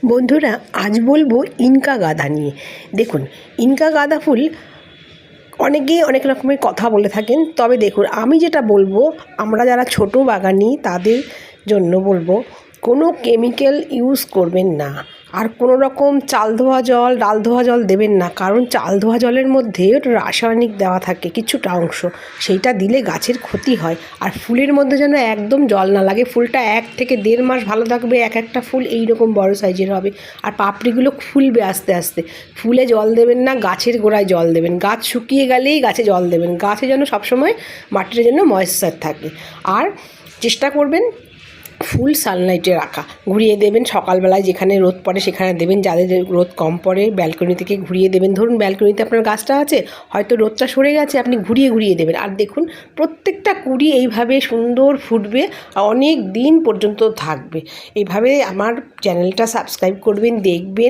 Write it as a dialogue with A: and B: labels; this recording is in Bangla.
A: বন্ধুরা, আজ বলবো ইনকা গাঁদা নিয়ে। দেখুন, ইনকা গাঁদা ফুল অনেকেই অনেক রকমের কথা বলে থাকেন। তবে দেখুন, আমি যেটা বলবো, আমরা যারা ছোট বাগানি তাদের জন্য বলবো, কোনো কেমিক্যাল ইউজ করবেন না। আর কোনো রকম চাল ধোয়া জল, ডাল ধোয়া জল দেবেন না। কারণ চাল ধোয়া জলের মধ্যে রাসায়নিক দেওয়া থাকে কিছুটা অংশ, সেইটা দিলে গাছের ক্ষতি হয়। আর ফুলের মধ্যে যেন একদম জল না লাগে। ফুলটা 1 থেকে 1.5 মাস ভালো থাকবে। একটা ফুল এইরকম বড় সাইজের হবে। আর পাপড়িগুলো ফুলবে আস্তে আস্তে। ফুলে জল দেবেন না, গাছের গোড়ায় জল দেবেন। গাছ শুকিয়ে গেলেই গাছে জল দেবেন। গাছে যেন সবসময় মাটিতে যেন ময়েশ্চার থাকে। আর চেষ্টা করবেন ফুল সানলাইটে রাখা, ঘুরিয়ে দেবেন সকালবেলায়, যেখানে রোদ পড়ে সেখানে দেবেন। যাদের রোদ কম পড়ে ব্যালকনি থেকে ঘুরিয়ে দেবেন। ধরুন ব্যালকনিতে আপনার গাছটা আছে, হয়তো রোদটা সরে গেছে, আপনি ঘুরিয়ে ঘুরিয়ে দেবেন। আর দেখুন, প্রত্যেকটা কুঁড়ি এইভাবে সুন্দর ফুটবে, অনেক দিন পর্যন্ত থাকবে। এইভাবে আমার চ্যানেলটা সাবস্ক্রাইব করবেন, দেখবেন।